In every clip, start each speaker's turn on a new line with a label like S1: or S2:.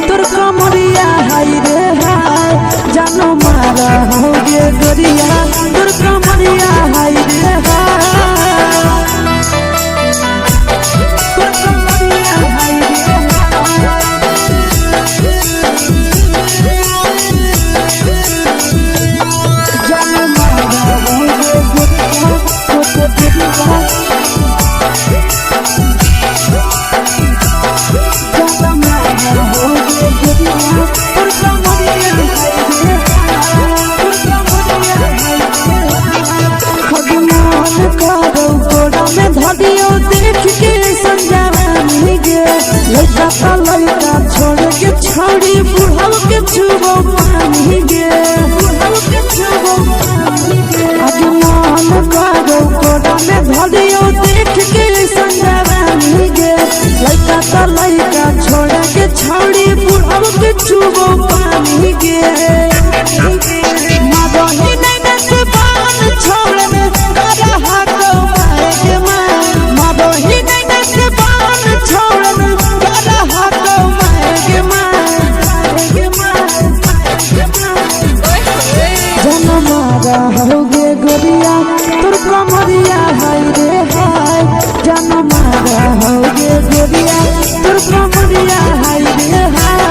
S1: तोर कमरिया हाय रे हाय जानो मारा हो गे गोरिया तोर कमरिया हाय रे हाय तोर कमरिया हाय रे जानो मारा हो गे गोरिया तोर कमरिया लड़का छोड़ के छौड़ी बुढ़ाव के छुबो पानी गे अजमान करो कोड़ा में धरियो देख के संजवानी गे लड़का छोड़ के छौड़ी बुढ़ाव के छुबो पानी गे मादोही नहीं नस बान छोड़ में करा हाथो मारे के मां मादोही नहीं नस बान छोड़ में करा हाथो मारे के मां जनमारा होगे गोरिया तोर कमरिया हाय रे हाय जनमारा होगे गोरिया तोर कमरिया हाय रे हाय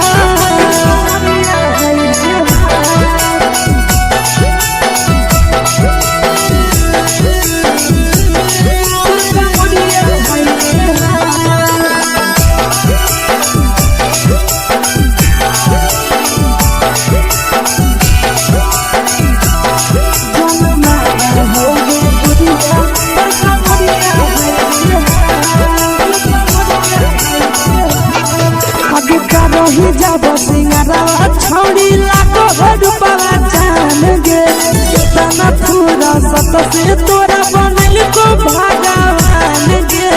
S1: सिंगारा छौड़ी लाखो रुपवा जान गे कितना पूरा सत से तोरा बनल को भगवान गे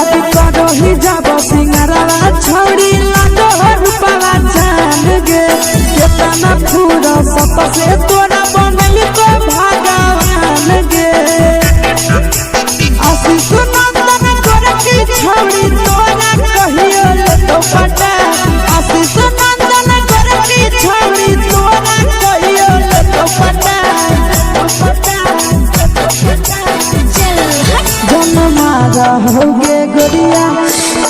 S1: अभी करो ही जब सिंगारा छौड़ी लाखो रुपवा जान गे कितना पूरा सत से तोरा बनल को भगवान गे आशीष नंदन कर की छौड़ी तोरा कहियो तो पटा आशीष नंदन कर की छौड़ी तोरा कहियो तो पटा जनमारा होगे गोरिया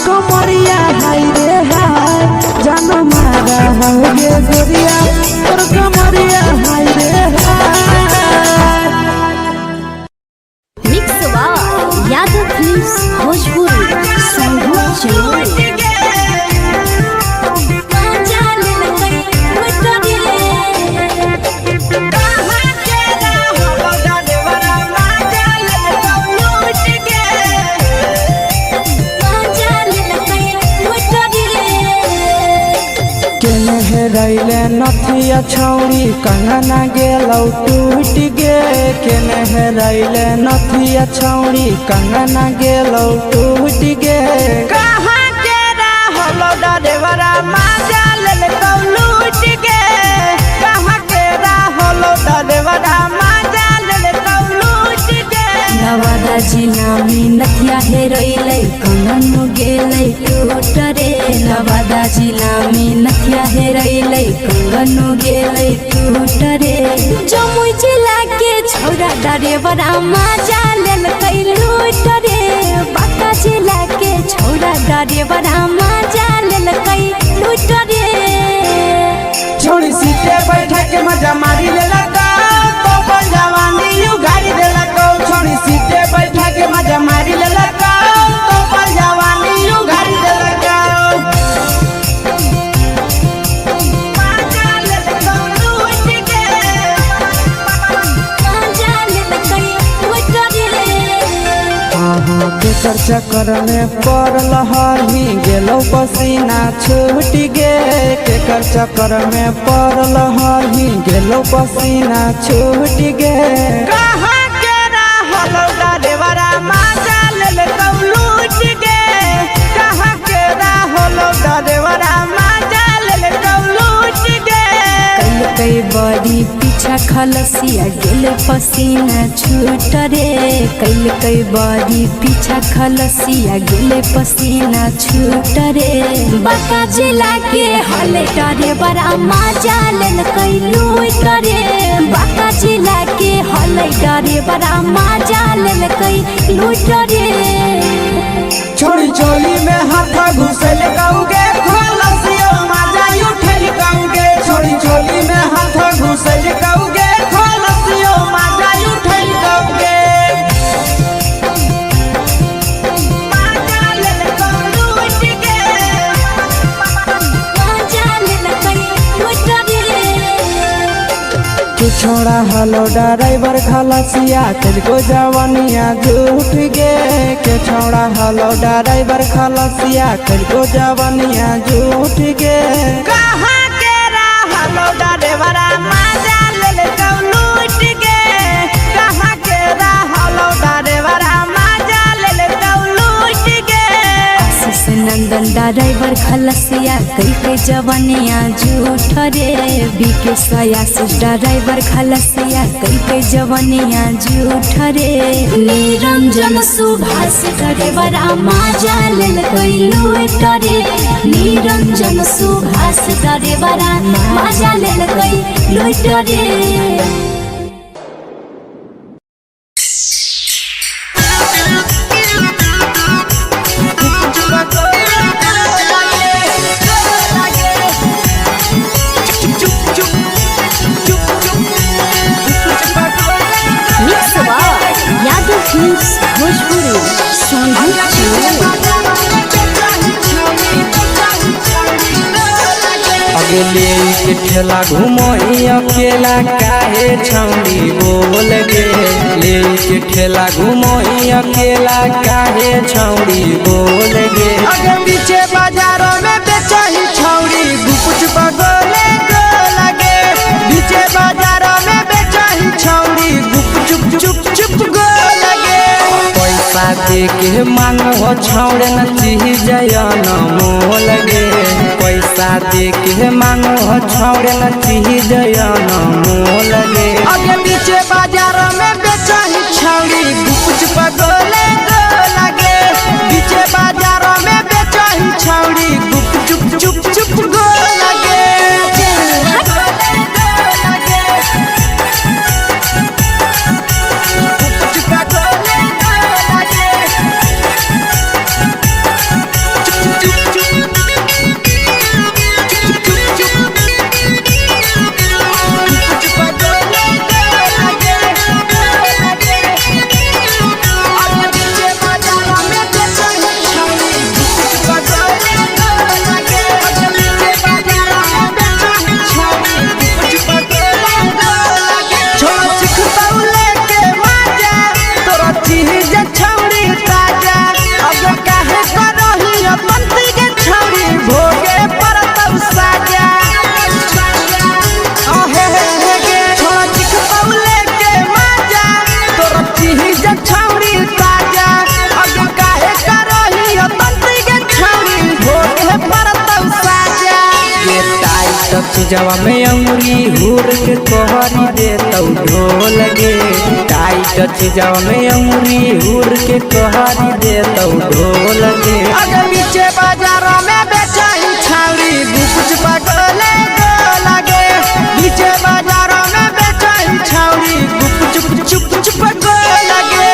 S1: कमरिया हाय रे हाय जनमारा होगे गोरिया तोर कमरिया हाय रे हाय
S2: मिक्सवा यादव फिल्म्स भोजपुरी संगीत चैनल
S1: रैले नथिया छौड़ी कंगना गेलौ टूट गे केने रैले नथिया छौड़ी कंगना गेलौ टूट गे कहाँ के रहलो डरेवरा माजा लेलकौ लूट गे कहाँ के रहलो डरेवरा माजा लेलकौ लूट गे
S2: नवादा जिला में नथिया हेरैलै कंगन गेलै टूट रे नवादा जिला में नथिया हेरैलै कंगन गेलै टूट रे जमुई जिला के छौरा डरेवरा माजा लेलकै लूट रे बांका जिला के छौरा डरेवरा माजा लेलकै लूट रे
S1: छोड़ी सीटे बैठा के मजा मारी लेलकौ तो जवानी यू गाड़ी देलकौ छोड़ी सीटे बैठा के मजा मारी लेलकौ तो जवानी यू गाड़ी देलकौ केकर चक्कर में पड़ल हही गेलौ पसीना छूट गे केकर चक्कर में पड़ल हही गेलौ पसीना छूट गे कहाँ के रहलो डरेवरा माजा लेलकौ लूट गे कहाँ के रहलो डरेवरा माजा लेलकौ लूट गे
S2: कई बड़ी पीछे पीछा खलसिया गेले पसीना छूट रे कैल कई बारी पीछा खलसिया गेले पसीना छूट रे बाका जिला के हले डरे बड़ा मजा लेल कैलू करे बाका जिला के हले डरे बड़ा मजा लेल कैलू रे
S1: छोड़ी चोली में हाथ घुसल कौगे खलसिया मजा उठल कौगे छोड़ी चोली में हाथ घुसल कौगे खलसिया मजा उठल कौगे छोड़ा हलो ड्राइवर खलसिया तेरे जवानिया झूठ गे के छोड़ा हलो ड्राइवर खलसिया तेरे जवानिया झूठ गे कहाँ के हलो ड्राइवर मजा ले लूट गे कहाँ के हलो ड्राइवर मजा ले लूट गे
S2: आशीष नंदन ड्राइवर खलसिया कई के जवानिया झूठ रे बीके आशीष ड्राइवर खलसिया कई के जवानिया झूठ रे निरंजन सुभाष ड्राइवर मजा लेल कैलू रे निरंजन सुभाष ड्राइवर मजा लेल कैलू रे
S1: अगले के ठेला घूमो अकेला काहे छौड़ी बोल गे ले के ठेला घूमो अकेला काहे छौड़ी बोल गे अगे पीछे बाजारों में बेचही छौड़ी गुपचुप गोले लगे पीछे बाजारों में बेचही छौड़ी गुपचुप चुप चुप गो लगे पैसा दे के मांगो छौड़े न चीज जयन मोल गे पैसा दे के मांगो छौड़े न चीज जयन मोल गे अगे पीछे बाजार में बेचही छौड़ी गुपचुप गोले लगे पीछे बाजार में बेचही छौड़ी गुपचुप चुप चुप गो लगे जवा में अंगुरी हुर के कोहरी दे तो ढोल गे टाइट जवा में अंगुरी हुर के कोहरी दे तो ढोल गे अगर पीछे बाजारों में बेचही छौड़ी गुपचुप गोले लगे पीछे बाजारों में बेचही छौड़ी गुपचुप चुप चुप गो लगे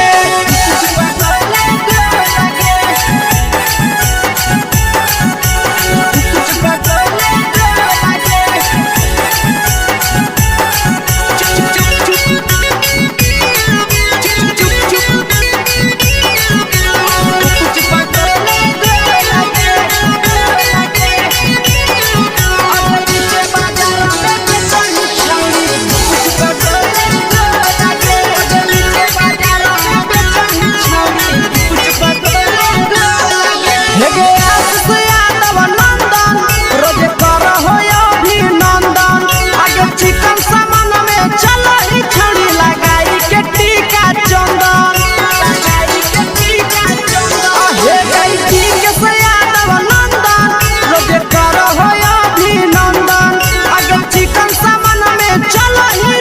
S1: चिकन सामान में चलो ही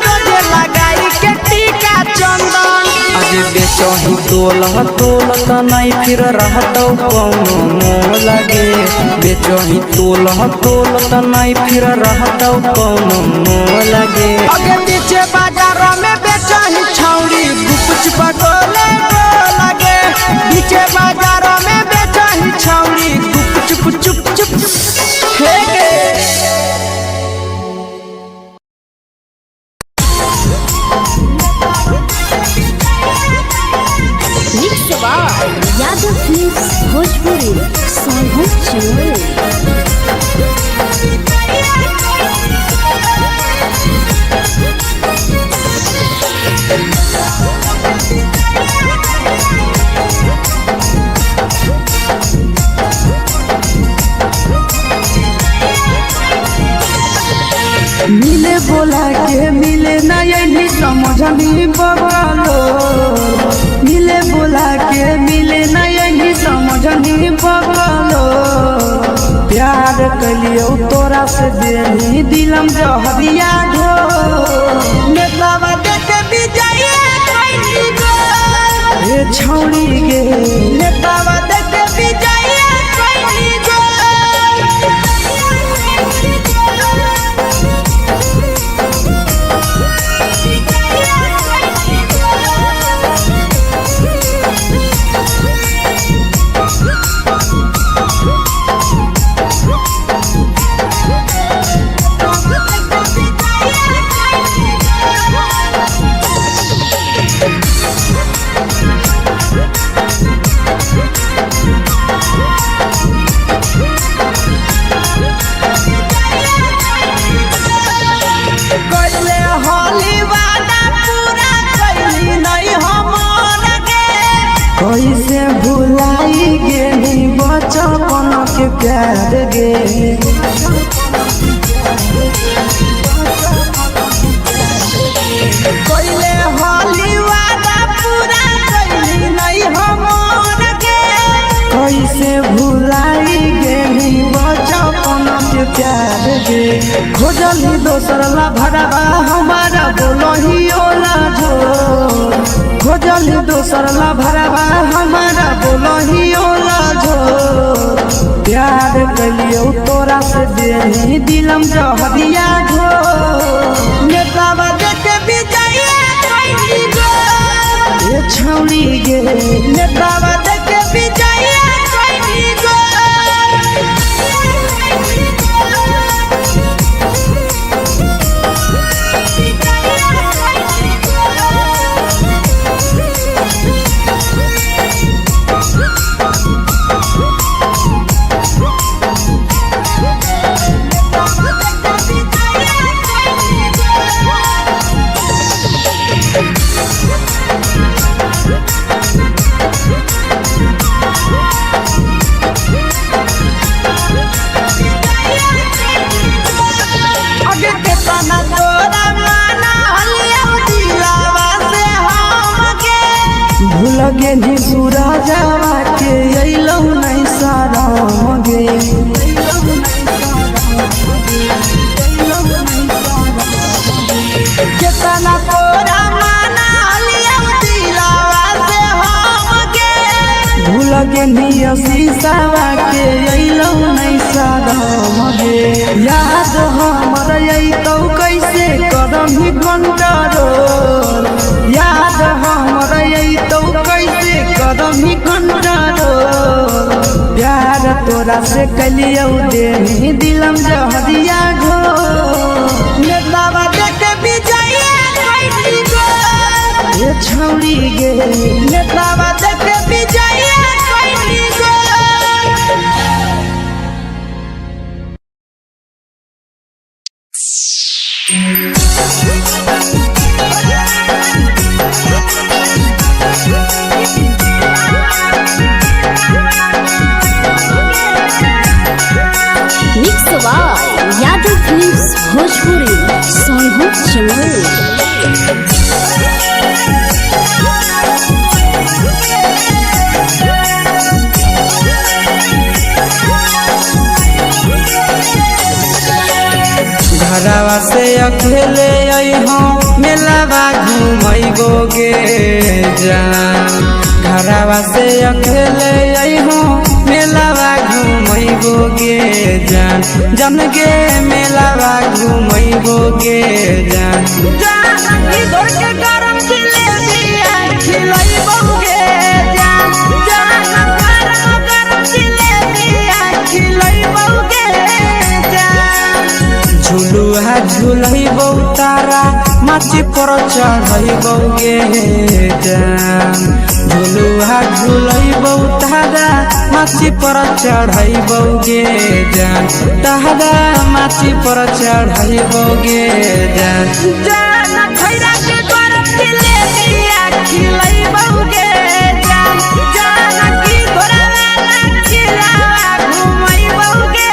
S1: बेचही तोलत नहीं फिर रहतौ कौनो मोह लगे। बेचही तोलत नहीं फिर रहतौ कौनो मोह लगे।
S3: अगे पीछे बाजारों में बेचही छौड़ी गुपचुप गोले लगे। पीछे बाजारों में बेचही छौड़ी गुपचुप चुप चुप हेगे।
S2: यादव फिल्म्स भोजपुरी सोनू चमोली।
S1: मिले बोला के मिले ना यही समझनी बगलो। मिले बोला के मिले ना यही समझनी बगलो। प्यार कलियो तोरा से देनी दिलम जहरिया ढो।
S3: नेतावा देख भी जाइए कोई गो।
S1: ए छौड़ी गे
S3: नेतावा देख भी जाइए कोई गो।
S1: कैसे भुलाई गेली बचपन के प्यार गे।
S3: कोइले होली वादा पूरा कैली नहीं हमर गे।
S1: कैसे भुलाई गेली बचपन के प्यार गे। खोजली दोसर ला भरवा हमारा बोलही ओला झो। खोजली दोसर ला भरवा हमारा बोलही ओला झो। प्यार कलियो तोरा से देनी दिलम जहरिया ढो।
S3: नेतावा देख भी जाइए कोई गो।
S1: ए छौड़ी गे
S3: नेतावा देख भी जाइए कोई गो। अगे केतना तोरा माना हलिया दिलावा से हमके।
S1: भूल गेली सूरजवा के अइलौ नहीं साराम गे।
S3: केतना तोरा माना हलिया दिलावा से हमके।
S1: भूल गेली शीशावा के अइलौ नहीं साराम गे। याद हमर अइतौ कैसे करही कंट्रोल। याद हमर अइतौ कैसे करही कंट्रोल। प्यार तोरा से कलियो देनी दिलम जहरिया ढो।
S3: नेतावा देख भी जाइए कोई गो।
S1: ए छौड़ी गे
S3: नेतावा देख भी जाइए कोई गो।
S2: Mix Yadav films Bhojpuri Sonu Chamoli.
S1: घरवा से अकेले अइहो मेलावा घूमैबोगे जान घरवा से अकेले अइहो मेलावा घूमैबोगे जान जन गे मेलावा घूमैबोगे जान
S3: इधर के गरम जिलेबिया खिलैबोगे जान गरम जिलेबिया खिलैबोगे जान
S1: झुलुआ झुलैबो तारा माची पर चढ़ैबोगे जान झुलुआ झुलैबो तारा माची पर चढ़ैबोगे जान तारा माची पर चढ़ैबोगे जान
S3: खैरा के गरम जिलेबिया खिलैबोगे जान की घोड़ावाला चिलावा घुमैबोगे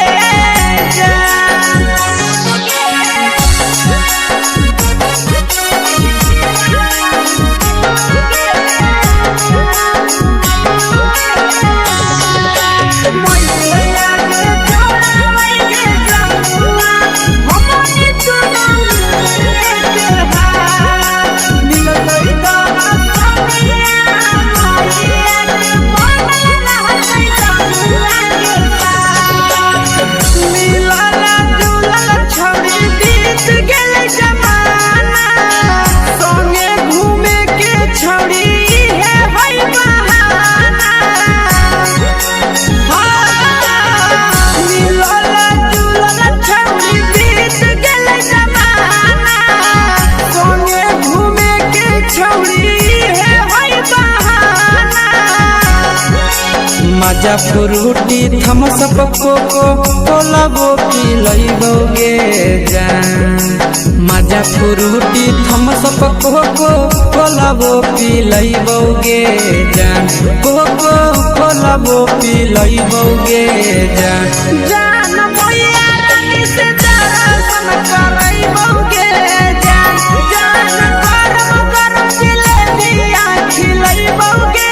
S1: मजा फ्रूटी थम्स अप कोको कोला वो पिलैबोगे जान मजा फ्रूटी थम्स अप कोको कोला वो पिलैबोगे जान कोको कोला वो पिलैबोगे जान
S3: मैया रानी से दर्शन करैबोगे जान गरम जिलेबिया खिलैबोगे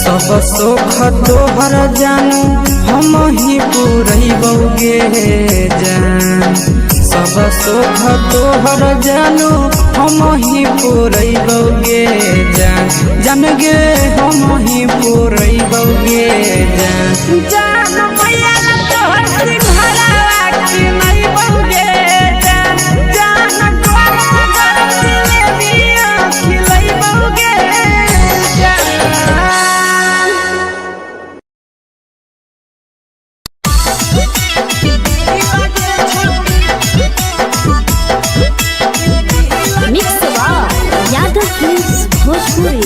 S1: सब सुख तोहर जानू हम ही पुरैबोगे जान सब सुख तोहर जानू हम ही पुरैबोगे जान जान गे हम ही पुरैबोगे जान
S3: मैया तोहर सिंघरावा खिलैबोगे जान गरम जिलेबिया खिलैबोगे
S2: भोजपुरी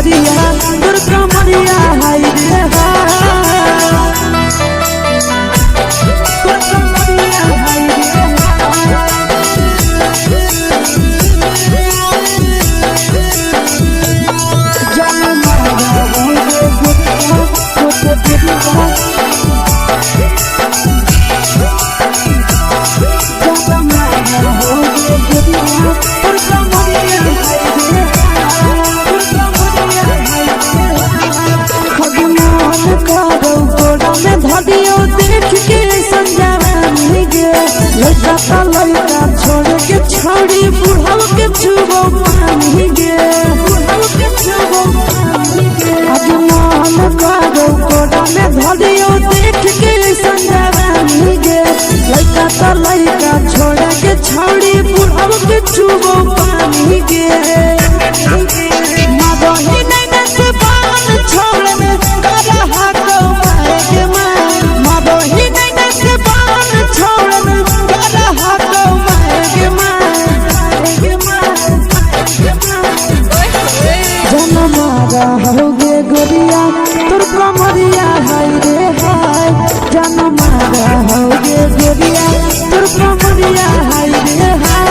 S1: गोरिया तोर कमरिया हाय रे हाय तोर कमरिया हाय रे जान मारा होगे गोरिया तोर कमरिया लड़का छोड़ के छोड़ी बुढ़ाव के छुबो पानी गे बुढ़ाव के छुबो पानी गे आज मन करो कोड़ा में धरियो देख के संजवानी गे लड़का छोड़ के छोड़ी बुढ़ाव के छुबो पानी गे मदही नहीं से बाल छोड़ में करा हाको माए के माए मदही नहीं से बाल छोड़ में करा हाको माए के माए जन मारा होगे गोरिया तोर कमरिया हाय रे हाय जन मारा होगे गोरिया तोर कमरिया हाय रे हाय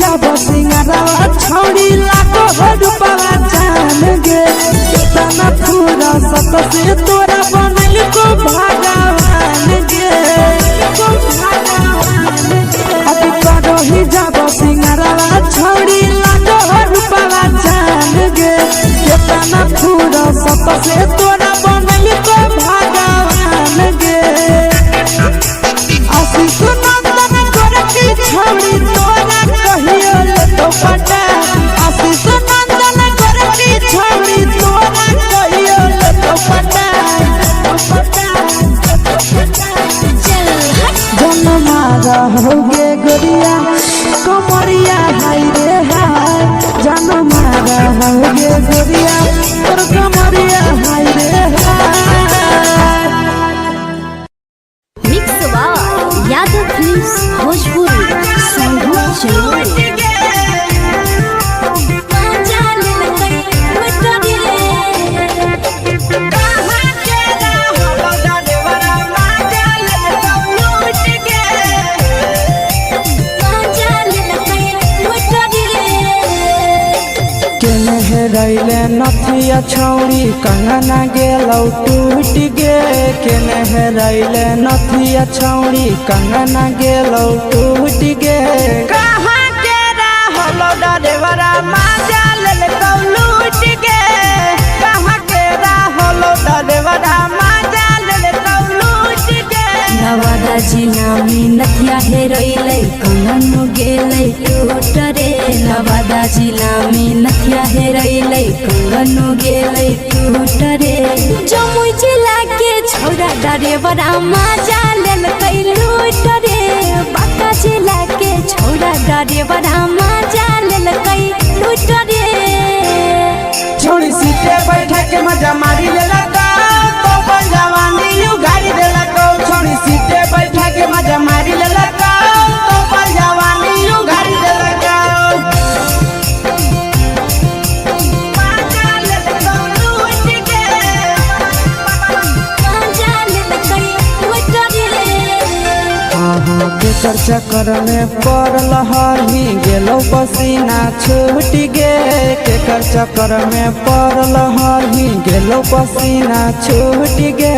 S1: जब सिंगरावा छोड़ी लाखों रुपया जान गे कितना पूरा सत से तोरा बनल को भगवान गे अभी करो ही जब सिंगरावा छोड़ी लाखों रुपया जान गे कितना पूरा सत से तोरा बनल को भगवान गे आशीष नंदन गोरखी छोड़ी तोरा कहियो ले तो पटा आशीष नंदन गोरखी छोड़ी तोरा कहियो ले तो पटा जन मारा होगे गोरिया कमरिया हाय रे हाय जन मारा होगे गोरिया तोर कमरिया हाय रे हाय
S2: mix by Yadav films Bhojpuri संगीत चलो
S1: रैले नथिया छौड़ी कंगना गेलौ टूट गे केने हेरैले नथिया छौड़ी कंगना गेलौ टूट गे
S3: कहाँ के रहलो डरेवरा माजा लेल कौ लूट गे कहाँ के रहलो डरेवरा माजा लेल कौ लूट गे
S2: नवादा जिला में नथिया हेरैले कंगन गेलै टूट रे नवादा जिला में नथिया हेरैले कंगन गेलै टूट रे जमुई जिला के छौरा डरेवरा माजा लेल कै लूट रे बांका जिला के छौरा डरेवरा माजा लेल कै लूट रे
S3: छोड़ी सीटे बैठा के मजा मारी लेला तो पर जवानी यू गाड़ी देला को छोड़ी सीटे बैठा के मजा मारी लेला तो पर जवानी यू गाड़ी देला
S1: केकर चक्कर में पड़ल हही गेलौ पसीना छूट गे केकर चक्कर में पड़ल हही गेलौ पसीना छूट गे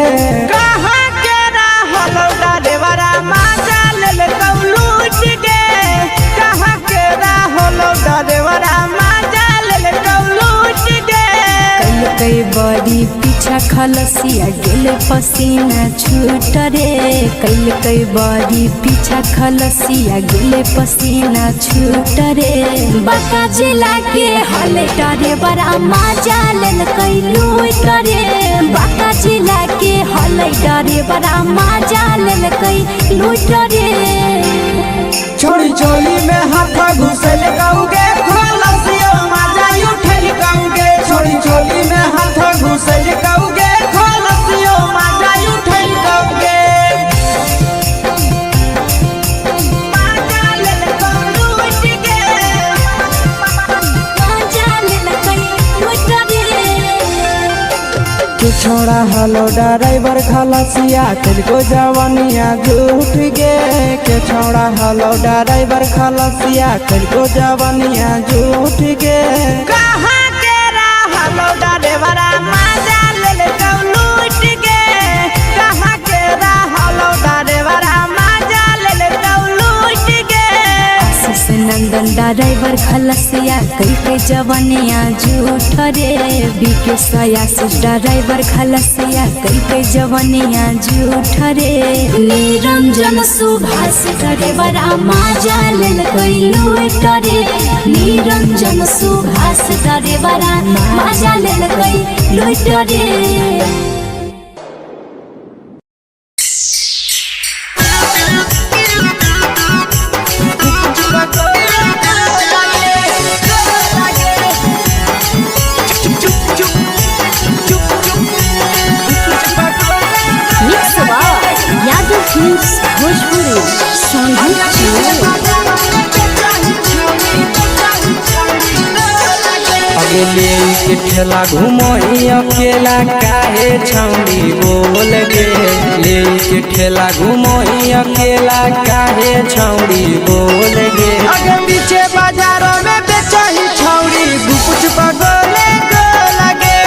S3: कहाँ के रहलो डरेवरा माजा लेल कौ लूट गे कहाँ के रहलो डरेवरा माजा लेल कौ लूट गे
S2: कई बड़ी पीछा खलसिया गेले पसीना छूट रे कैल कई बारी पीछा खलसिया गेले पसीना छूट रे बाका जिला के हले डरे बड़ा मजा लेल कई लूट रे बाका जिला के हले डरे बड़ा मजा लेल कई लूट रे
S3: छोड़ी चोली में हाथ घुसल गाऊंगे खलसिया मजा उठल गाऊंगे छोड़ी चोली में हाथ घुसल गाऊंगे खलसिया मजा उठल गाऊंगे
S2: मजा लेल कई लूट गे मजा लेल कई लूट रे
S1: तू छोड़ा हलो ड्राइवर खलसिया तुझको जवानिया झूठ गे के छोड़ा हलो ड्राइवर खलसिया तुझको जवानिया झूठ गे
S3: कहाँ के रहलो ड्राइवरा मजा लेल लूट गे कहाँ के रहलो ड्राइवरा मजा लेल लूट गे
S2: आशीष नंदन ड्राइवर खलसिया कई के जवानिया झूठ रे बीके आशीष ड्राइवर खलसिया कई के जवानिया झूठ रे निरंजन सुभाष ड्राइवर मजा लेल कई लूट रे निरंजन सुभाष ड्राइवर मजा लेल कई लूट रे भोजपुरी
S1: अगले के ठेला घुमोई अकेला काहे छौड़ी बोल गे ले के ठेला घुमोई अकेला काहे छौड़ी बोल गे
S3: आगे पीछे बाजारों में बेचही छौड़ी गुपुच पगोले गो लगे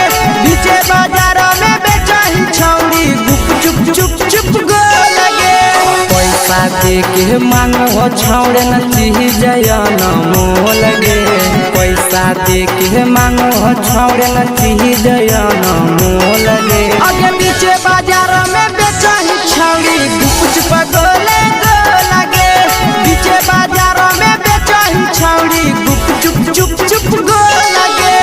S3: पीछे बाजारों में बेचही छौड़ी गुप चुप चुप गो लगे
S1: पैसा दे के मांगो छौड़े न चीज न मोल गे पैसा दे के मांगो छौड़े न चीज न मोल गे
S3: आगे पीछे बाजारों में बेचही छौड़ी गुपुच पगोले गो लगे पीछे बाजारों में बेचही छौड़ी गुप चुप गो लगे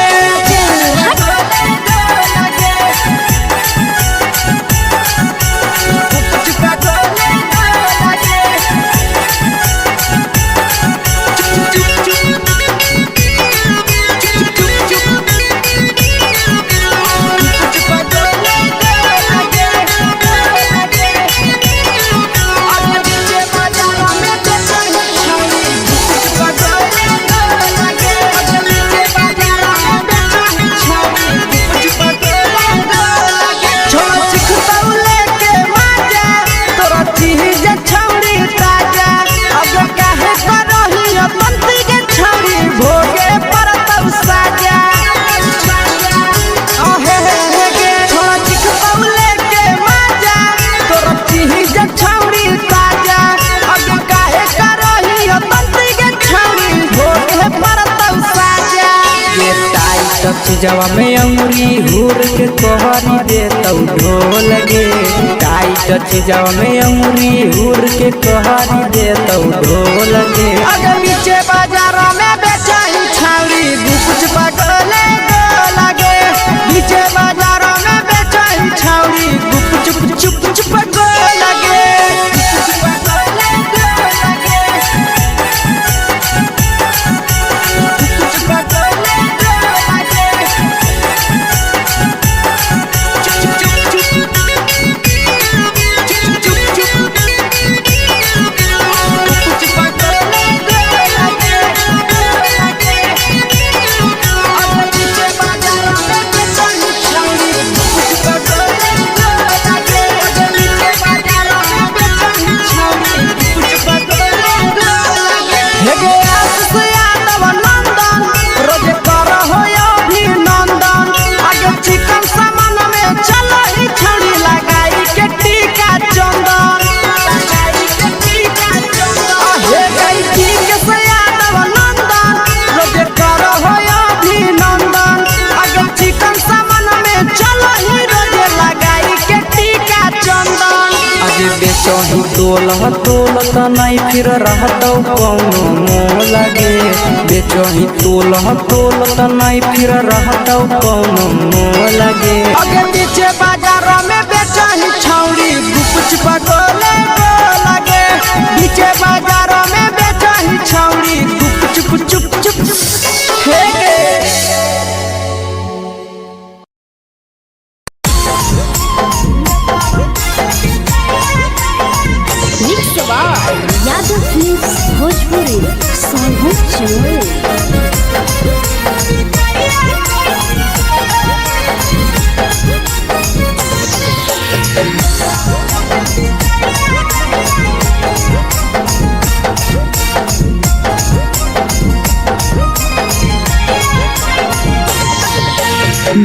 S1: जवा में अंगुरी हुर के कोहरी दे तौ ढोल गे टाइट जवा में अंगुरी हुर के कोहरी दे तौ ढोल गे
S3: आगे पीछे बाजारों में बेचही छौड़ी गुपुच पगोले गो लगे पीछे बाजारों में बेचही छौड़ी गुप चुप गो लगे
S1: तोला तोलत नहीं फिर रहतौ कौनो मोह लगे बेचही तोला तोलत नहीं फिर रहतौ कौनो मोह लगे
S3: आगे पीछे बाजारों में बेचही छौड़ी गुप चुप गोले लगे पीछे बाजारों में बेचही छौड़ी गुप चुप चुप चुप हे गे
S2: यादव फिल्म्स भोजपुरी संगीत चैनल।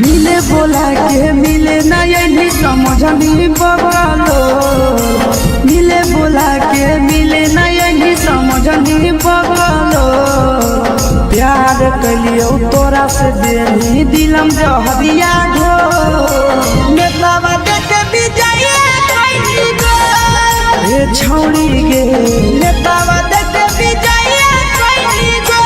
S1: मिले बोला के मिले नहीं समझनी बगलो मिले बोला के मिले नहीं समझनी बगलो प्यार कलियो तोरा से देनी दिलम जहरिया घो
S3: नेतावा देखे विजय कैली गो
S1: ए छौड़ी गे
S3: नेतावा देखे विजय कैली गो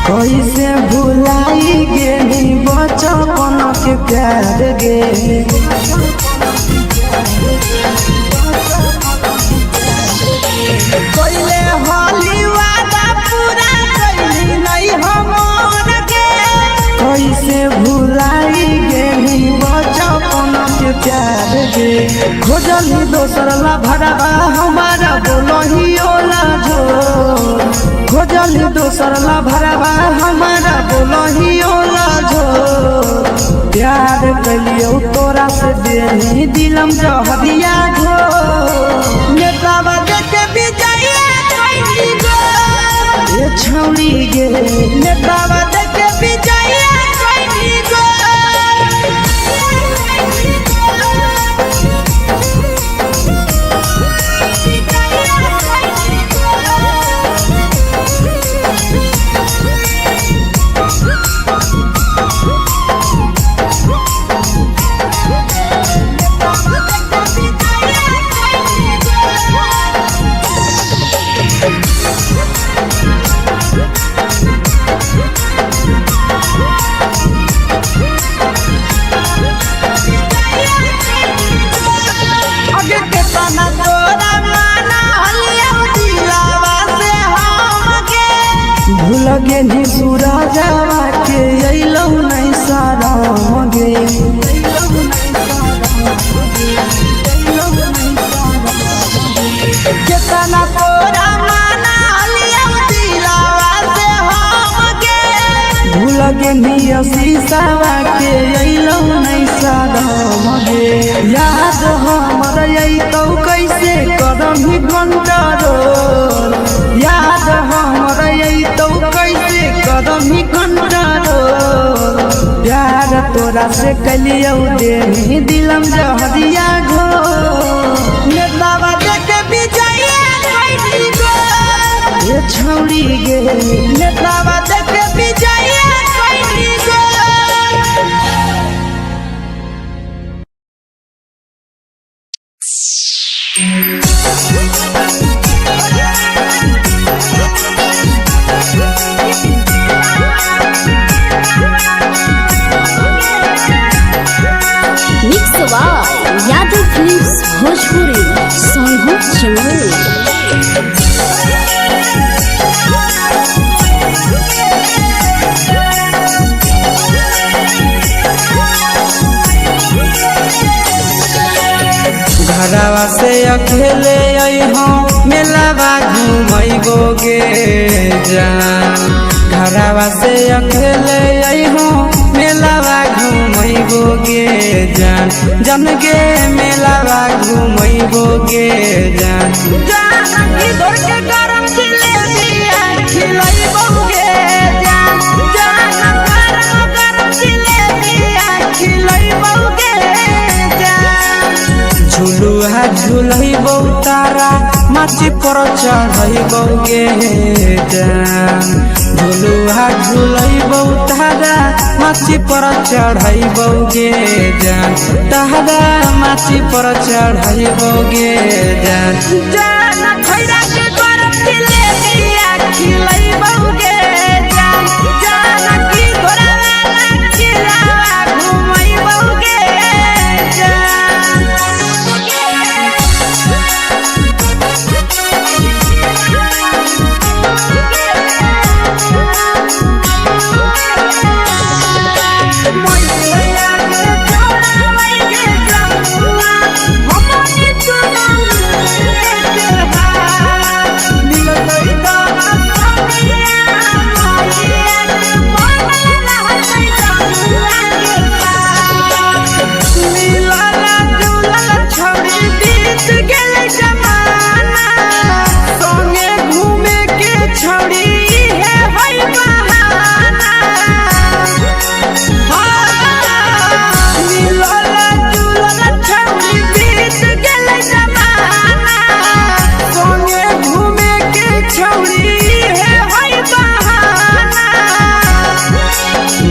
S1: कैसे भुलाई गेली बचपन के प्यार गे
S3: कोइले होली वादा पूरा कैली नहीं हमर गे
S1: कैसे भुलाई गेली बचपन के प्यार गे खोजली दोसर ला भरवा हमारा बोलही ओला जो खोजली दोसर ला भरवा हमारा बोलही ओला जो प्यार कलियो तोरा से देनी दिलम जहरिया घो
S3: नेतावा देखे विजय कैली गो
S1: ए छौड़ी गे
S3: नेतावा देखे विजय कैली गो आगे के तना तोरा माना हलिया दिलावा से हम गे
S1: भूल गेली सूरजवा के अइलौ नहीं सारा गे
S3: केतना तोरा माना हलिया दिलावा से हम गे
S1: भूल गेली शीशावा के अइलौ नहीं सारा गे याद हमर अइतौ कैसे करही घंटा रोल याद हमर अइतौ कैसे करही घंटा रोल प्यार तोरा से कलियौ देनी दिलम जहरिया घो
S3: नेतावा देखे विजय कैली गो
S1: ए छौड़ी गे
S3: नेतावा देखे विजय कैली गो
S2: मिक्स यादव फिल्म्स भोजपुरी संगीत चैनल।
S1: घरवा से अकेले अइहो मेलावा घूमैगो गे जान घरवा से अकेले अइहो मेलावा घूमैबो गे जान जन गे मेलावा घूमैबो गे जान
S3: जानकी धोर के गरम जिलेबिया खिलैबो गे जान गरम जिलेबिया खिलैबो गे जान
S1: झुलुहा झुलैबो तारा माची पर चढ़ैबो गे जान झुलुहा झुलैबो तारा माची पर चढ़ैबो गे जान तारा माची पर चढ़ैबो गे जान
S3: जान खैरा के गरम जिलेबिया खिलैबो गे जान जानकी धोरवा खिलावा घुमैबो गे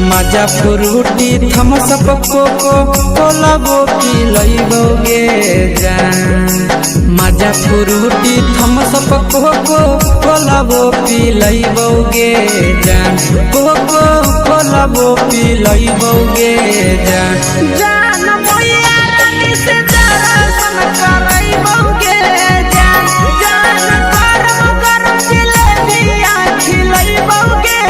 S1: मजा फ्रूटी थमसप कोको कोलाबो पिलैबो गे जान मजा फ्रूटी थमसप कोको कोलाबो पिलैबो गे जान कोको कोलाबो पिलैबो गे जान
S3: जान मोया रानी से दर्शन करैबो गे जान गरम जिलेबिया खिलैबो गे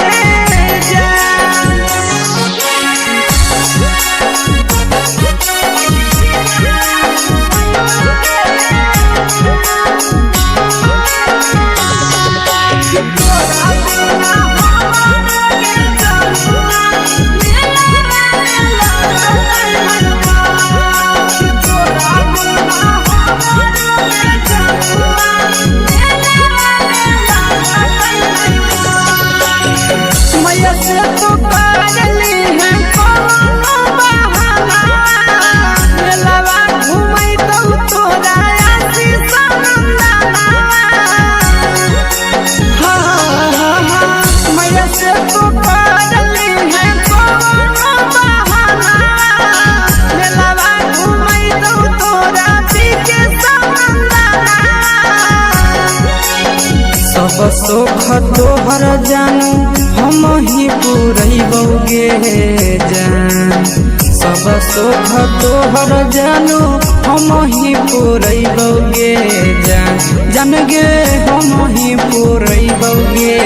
S1: सब सुख तोहर जानू हम ही पूरैबो गे जान सब सुख तोहर जानू हम ही पूरैबो गे जान जान गे हम ही पूरैबो गे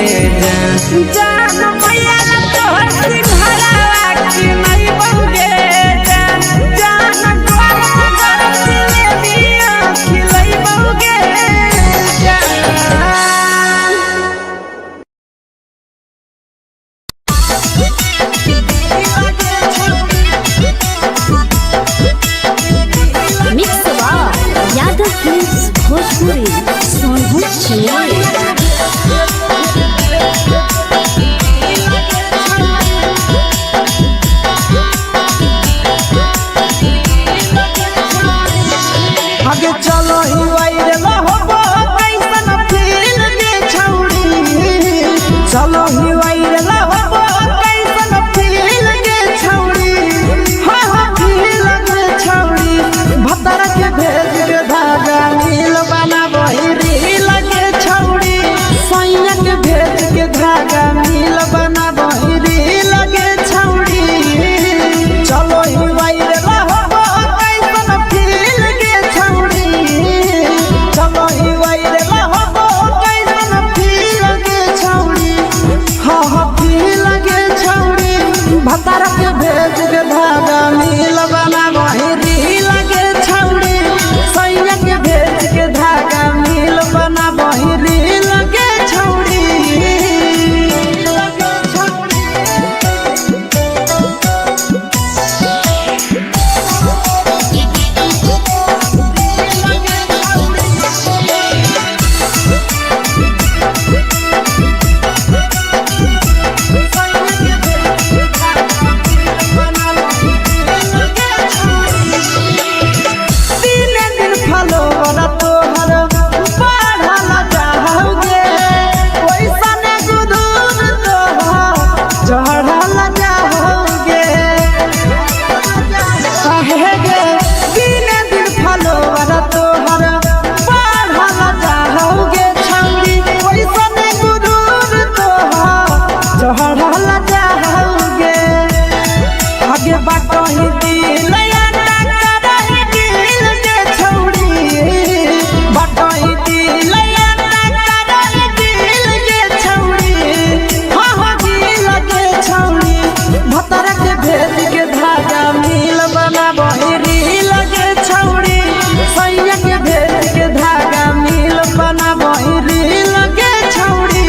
S1: जान
S3: जान मैया तोहर सिंघारा खिलैबो गे जान गरम जिलेबिया खिलैबो गे
S2: यादव फिल्म्स भोजपुरी सोनू छिया
S3: बना बहिरी लगे छौड़ी सैया के भेज के धागा मिल बना बहिरी लगे छौड़ी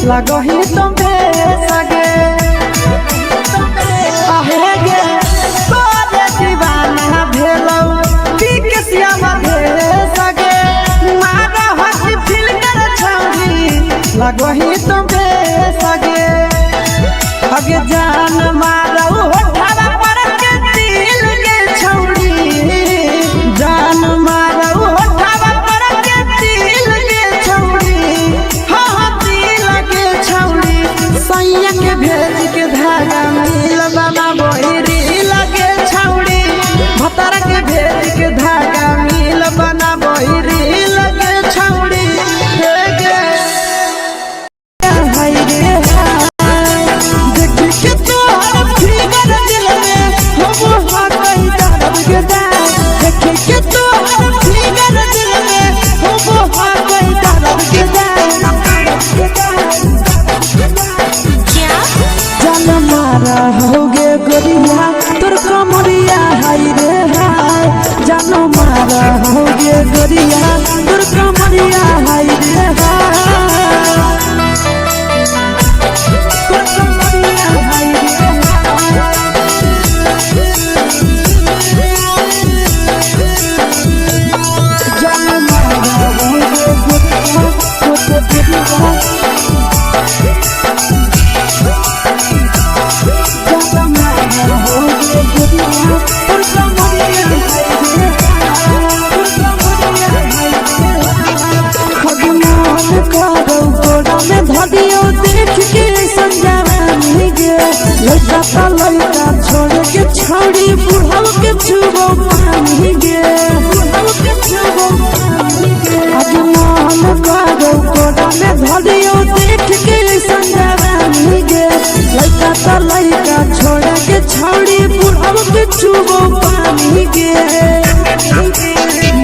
S3: लगही तुम सगे आहे गे तोरे दीवाना भेलौ बिकसिया मधे सगे मारा हसी फिल्टर छौरी लगही तुम सगे अगे जान मारौ होठवा पर के दिल के छौरी जान मारौ होठवा पर के दिल के छौरी सैया के भेज के धागा मिल बना बहिरी लगे छौड़ी भतारा के भेज के धागा मिल बना बहिरी लगे छौड़ी देखी के तोहर फिगर दिल में हम कहीं दर्द के दाग देखी के तोहर फिगर दिल में हम कहीं दर्द के दाग जान मारा होगे गोरिया तोर कमरिया हाय रे हाय जान मारा होगे गोरिया तोर कमरिया हाय रे हाय तोर कमरिया हाय रे जान मारा होगे गोरिया तोर कमरिया देख के संजानी गे लड़का ता लड़का छोड़ के छौड़ी बुढ़ाव के छुबो पानी गे बुढ़ाव के छुबो पानी गे आज मन करो कोड़ा में धरियो देख के संजानी गे लड़का ता लड़का छोड़ के छौड़ी बुढ़ाव के छुबो पानी गे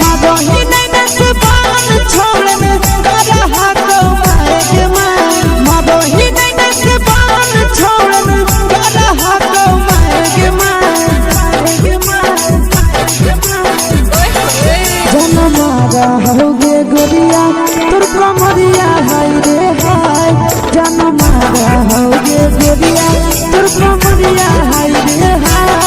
S3: मगही नहीं न से बान छोड़ में करा हाथो मारे के मगही नहीं न से बान छोड़ में करा हाथो मारे के जन मारा होगे गोरिया तोर कमरिया हाय रे हाय जन मारा होगे गोरिया तोर कमरिया हाय रे हाय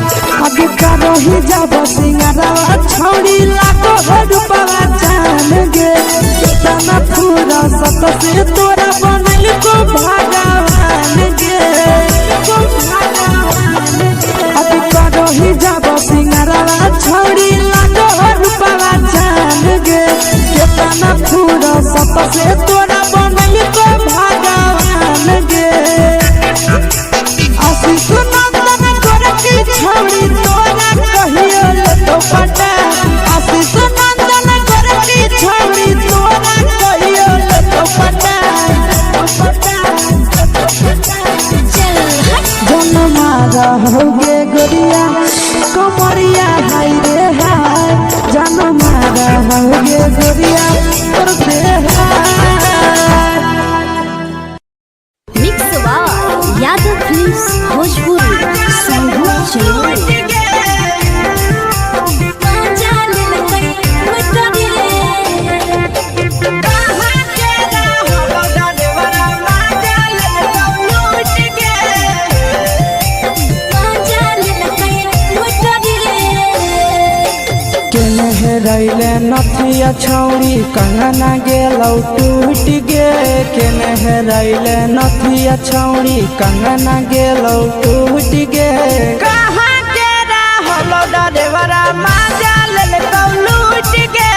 S3: रही जब सिंगारवा छौड़ी लाखो रुपवा जान गे तना पूरा सत से तोरा बनल को भगवान गे अभी रही जब सिंगारवा छौड़ी लाखो रुपवा जान गे तना पूरा सत से तोरा बनल को भगवान गे आशीष नंदन गोरखी छौड़ी तोरा कहियो तो पटा आशीष नंदन गोरखी छौड़ी तोरा कहियो तो पटा जन मारा होगे गोरिया कमरिया हाय रे हाय जन मारा होगे गोरिया तोर हाय
S2: मिक्स यादव फिल्म्स भोजपुरी संगीत चलो
S1: हेरैले नथिया छौरी कंगना गेलौ टूट गे केने हेरैले नथिया छौरी कंगना गेलौ टूट गे
S3: कहाँ के रहलो डरेवरा माजा लेल लूट गे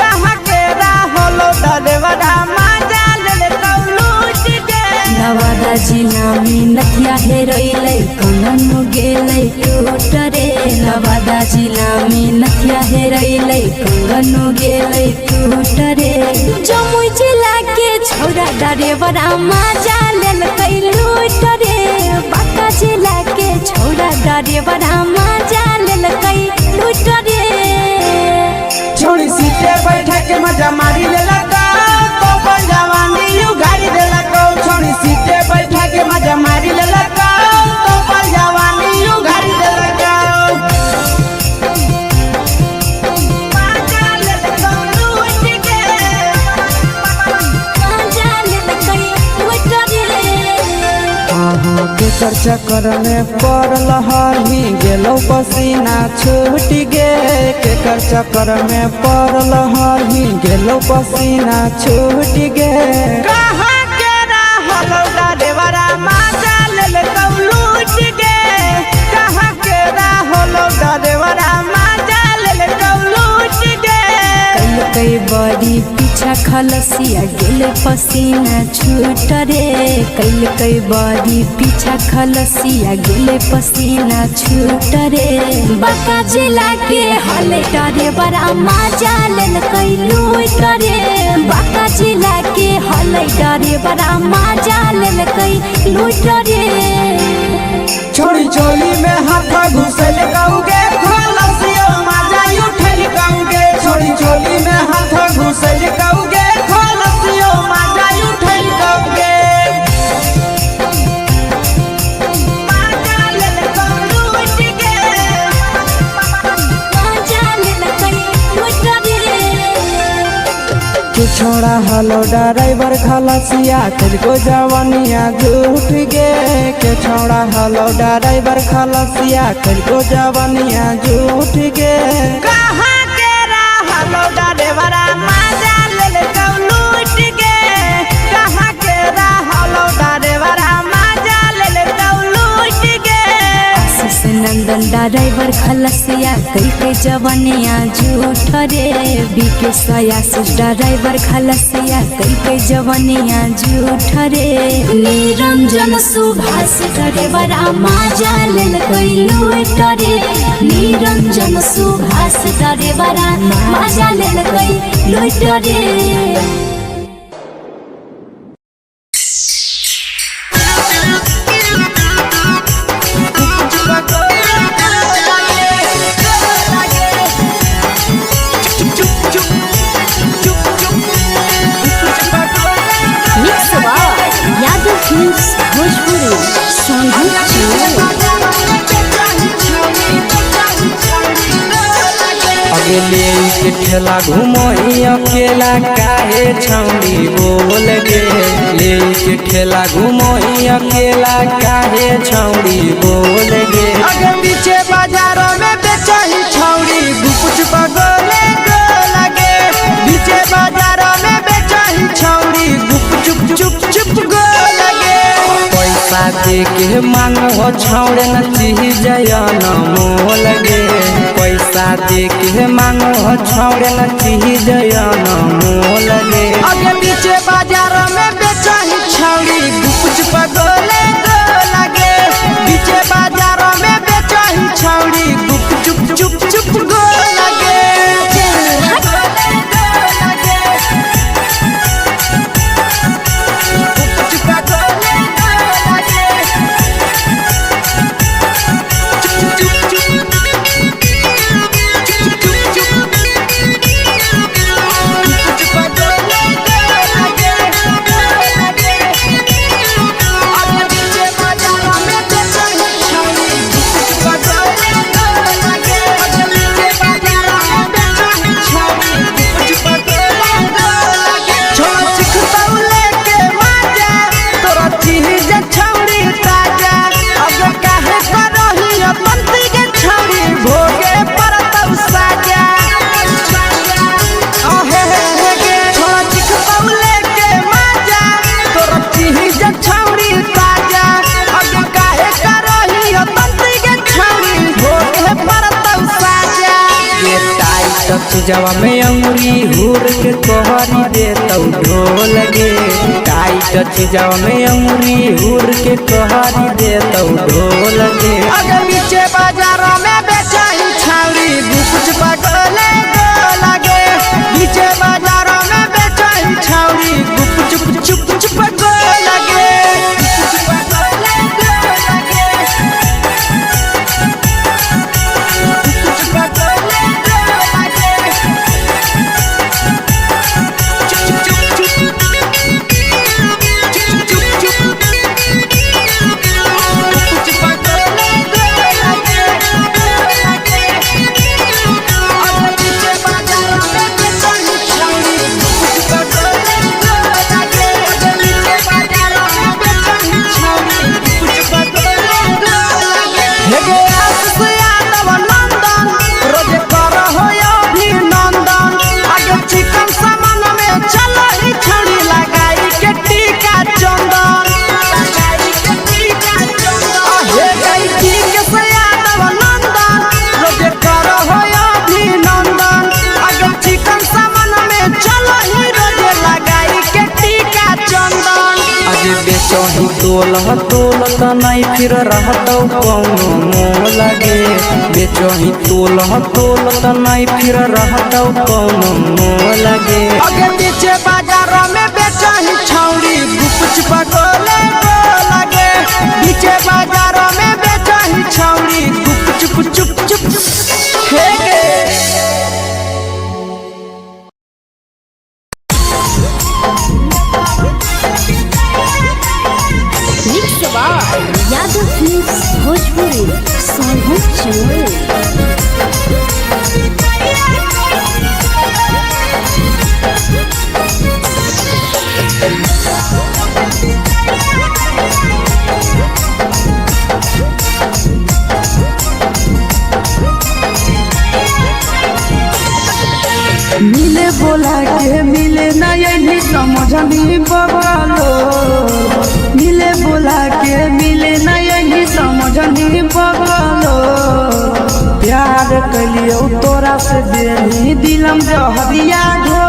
S3: कहाँ के रहलो डरेवरा माजा लेल लूट गे
S2: नवादा जिला में नथिया हेरैले कंगन गेलै टूट रे नवादा जिला में नथिया हेरैले कंगन गेलै टूट रे जमुई जिला के छौरा डरेवरा माजा लेल लूट रे बांका जिला के छौरा डरेवरा माजा लेल लूट रे
S3: छोड़ी सीटे बैठा के मजा मारी लेला तो जवानी यू गाड़ी देला छोड़ी सीटे बैठा के मजा मारी लेला तो जवानी यू गाड़ी देला
S1: केकर चक्कर में पड़ल हही गेलौ पसीना छूट गे केकर चक्कर में पड़ल हही गेलौ पसीना छूट गे
S3: कहाँ के रहलो डरेवरा माजा लेल लूट गे कहाँ के रहलो डरेवरा माजा लेल लूट गे
S2: कई बड़ी पीछा खलसिया गेले पसीना छूट रे कई बड़ी पीछा खलसिया गेले पसीना छूट रे बांका जिला के हले डरेवरा माजा लेल लूट रे बांका जिला के हले डरेवरा माजा लेल लूट रे
S3: छोड़ी चोली में हाथ घुसल गाऊंगे खलसियो माजा उठल गाऊंगे छोड़ी चोली में हाथ घुसल गाऊंगे खलसियो माजा उठल गाऊंगे माजा लेल लूट गे
S2: माजा लेल लूट रे
S1: तू छोड़ा हलो ड्राइवर खलसिया तेरे जवानिया झूठ गे के छोड़ा हलो ड्राइवर खलसिया तेरे जवानिया झूठ गे
S3: कहाँ के रहलो डरेवरा माजा लेल लूट गे कहाँ के रहलो डरेवरा माजा लेल लूट गे
S2: आशीष नंदन ड्राइवर खलसिया कई जवानिया झूठ रे बीके आशीष ड्राइवर खलसिया कई जवानिया झूठ रे निरंजन सुभाष ड्राइवरा माजा लेल लूट रे निरंजन सुभाष ड्राइवरा माजा लेल लूट रे
S1: अगले के ठेला घुमोई अकेला काहे छौड़ी बोल गे ले के ठेला घुमोई अकेला काहे छौड़ी बोल गे
S3: आगे पीछे बाजारों में बेचही छौड़ी गुपुच बगले गो लगे पीछे बाजारों में बेचही छौड़ी गुप चुप चुप चुप गो लगे
S1: पैसा दे के मांगो छौड़े न चीज न मोल गे पैसा दे के मांगो छौड़े न चीज न मोल गे
S3: आगे पीछे बाजारों में बेचही छौड़ी गुपुच बगले गो लगे पीछे बाजारों में बेचही छौड़ी गुप चुप चुप चुप गो लगे
S1: चीजवा में अंगुरी हुर के कोहरी दे तो ढोल गे। टाइट चीजवा में अंगुरी हुर के कोहरी दे तो ढोल गे।
S3: अगर नीचे बाजारों में बेचाई छावड़ी कुछ पटोले लगे। नीचे बाजारों में बेचाई छावड़ी चुप चुप चुप लगे।
S1: बेचही तोलत नहीं फिर रहतौ कौनो मोह लगे। बेचही तोलत नहीं फिर रहतौ कौनो मोह लगे।
S3: अगे नीचे बाजारों में बेचही छौड़ी कुछ पटोले लगे। नीचे बाजारों में बेचही छौड़ी चुप चुप चुप हेगे।
S2: Yadav films Bhojpuri Sonbhadra channel.
S1: मिले बोला के मिले नहीं समझनी बवालो। मिले बोला के मिले नहीं समझनी बवालो। प्यार कलियो तोरा से देनी दिलम जहरिया ढो।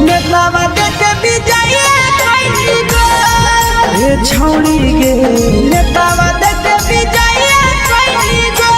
S3: नेतावा देखे बिजाइए कोई गो।
S1: ए छौड़ी गे
S3: नेतावा देखे बिजाइए कोई गो।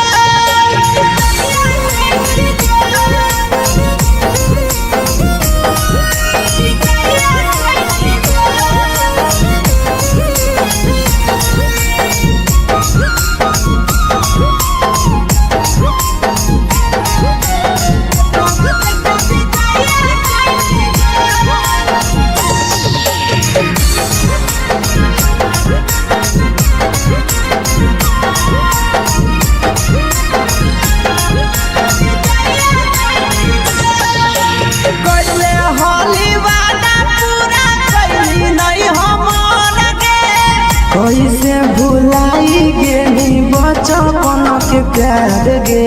S1: कैसे भुलाई गेली बचपन के प्यार गे।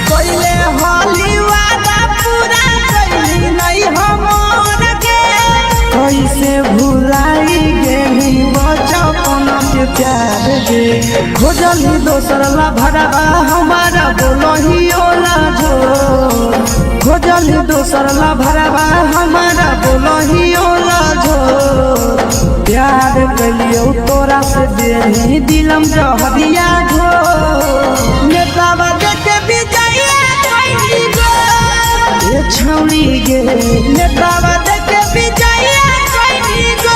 S3: कोइले होली वादा पूरा कैली नहीं हमर गे।
S1: कैसे भुलाई गेली बचपन के प्यार गे। खोजली दोसर ला भरवा हमारा बोलही ओला जो। खोजली दोसर ला भरवा हमारा बोलही ओला जो। प्यार कलियो तोरा से देनी दिलम जहरिया ढो।
S3: नेतावा देखे बिजाइए कोई गो।
S1: ए छौड़ी गे
S3: नेतावा देखे बिजाइए कोई गो।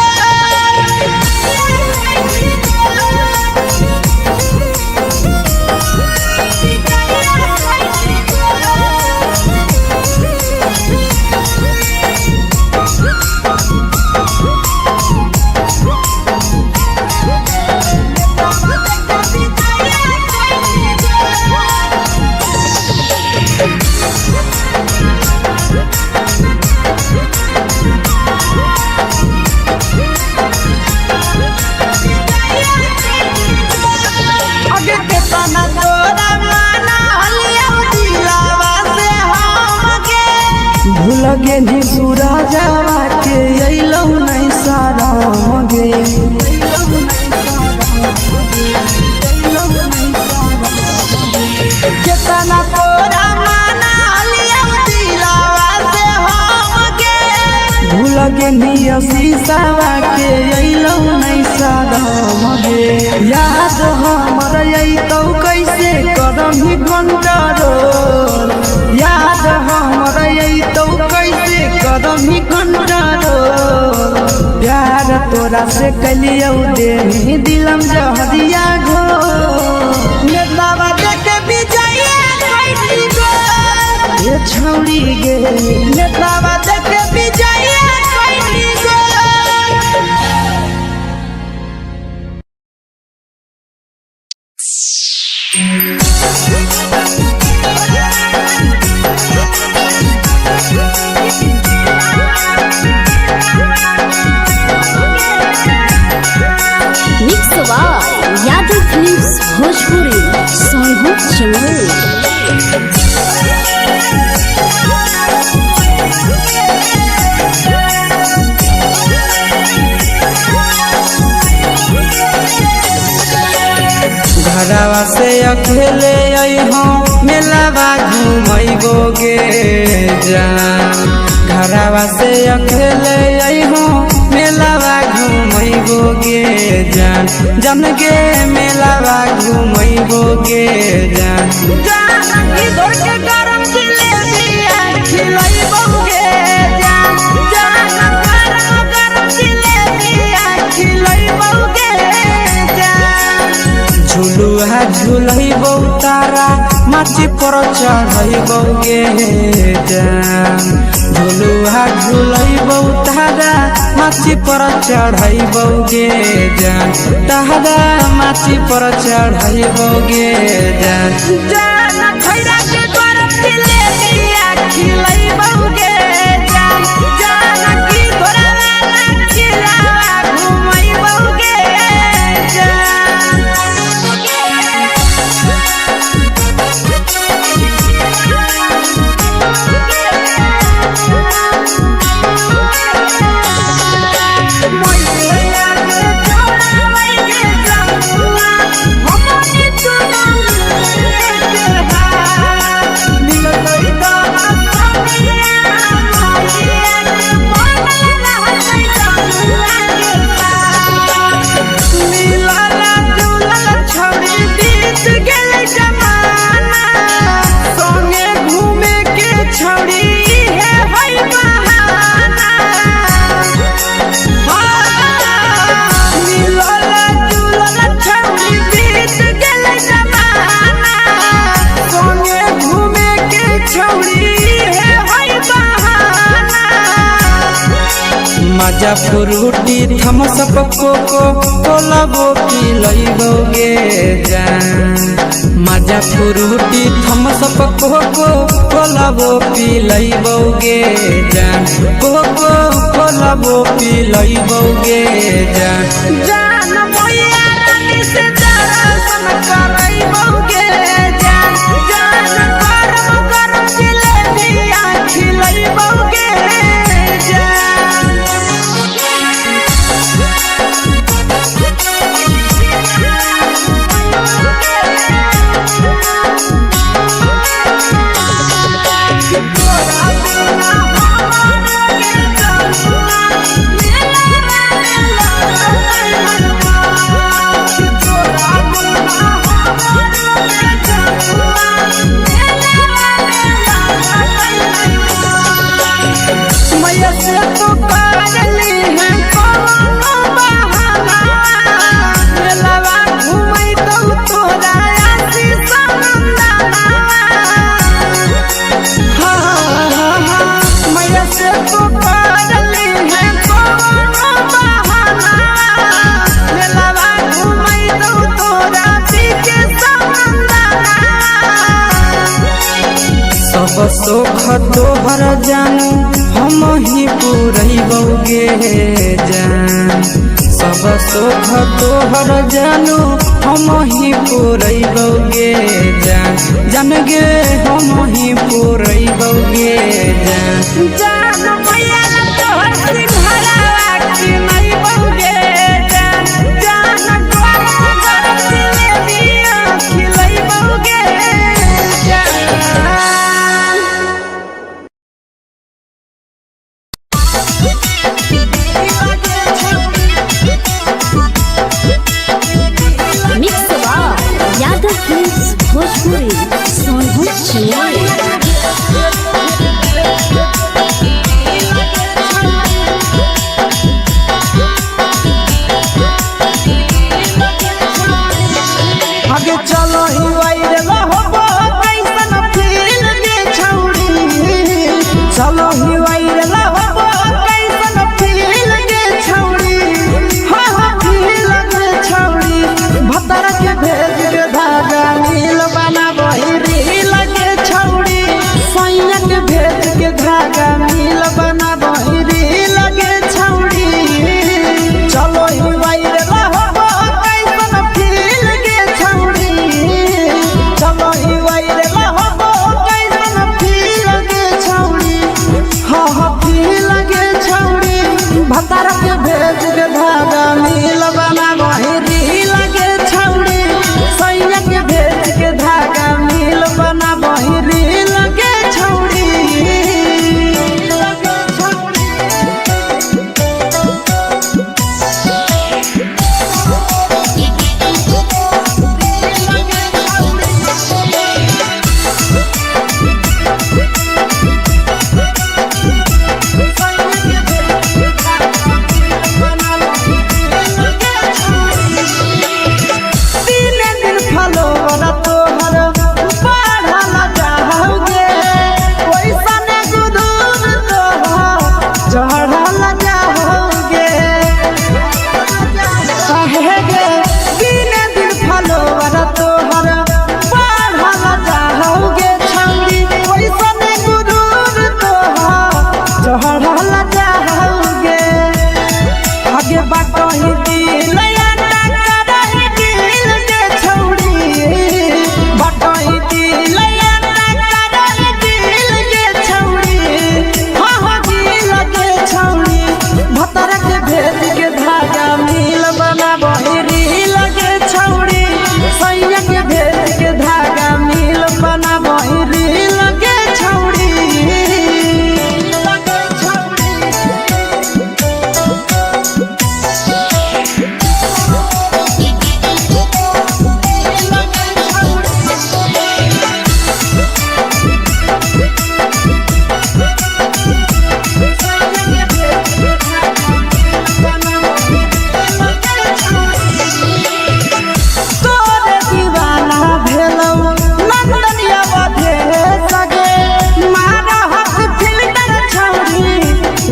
S1: पिया शीशावा के अइलौ नहीं सादम गे याद हमर अइतौ कैसे करम ही कंट्रोल याद हमर अइतौ कैसे करम ही कंट्रोल प्यार तोरा से कलियौ देही दिलम जहरिया घो नेतावा देखे विजय कैली गो ये छौड़ी गे नेतावा देखे विजय कैली गो
S2: mix by Yadav films Bhojpuri Sonbhadra channel.
S1: घरवा से अकेले अइहो मेलावा घूमैबो गे जान घरवा से अकेले अइहो मेलावा घूमैबो गे जान जन गे मेलावा घूमैबो गे जान जान इधर के गरम जिलेबिया खिलैबो गे जान जान गरम जिलेबिया खिलैबो गे जान झुलुहा झुलैबो तारा माटी पर चढ़ैबो गे जान झुलुहा झुलैबो तारा माटी पर चढ़ैबो गे जान तारा माटी पर चढ़ैबो गे जान जान खैरा के गरम जिलेबिया खिलैबो गे जान जान की घोड़ावाला चिलावा घुमैबो गे जान मजा फ्रूटी थमसप कोको कोलाबो पिलैबो गे जान मजा फ्रूटी थमसप कोको कोलाबो पिलैबो गे जान कोको कोलाबो पिलैबो गे जान जान मैया रानी से दर्शन करैबो गे जान जान गरम गरम जिलेबिया खिलैबो गे जान सोख तोहर जानू हम ही पूरैबो गे जान सब सोख तोहर जानू हम ही पूरैबो गे जान जान गे हम ही पूरैबो गे जान जान मैया तोहर सिंघरावा की नहीं बौगे जान जान गरम गरम जिलेबिया खिलैबो गे जान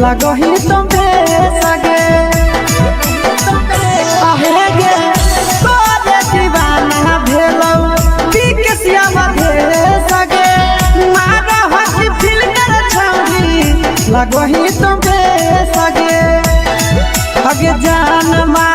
S1: लगही तुम्हे सगे आहे गे तोरे दीवाना भेलौ बिकसिया मधे सगे मारा हसी फिल कर छौरी लगही तुम्हे सगे अगे जान मा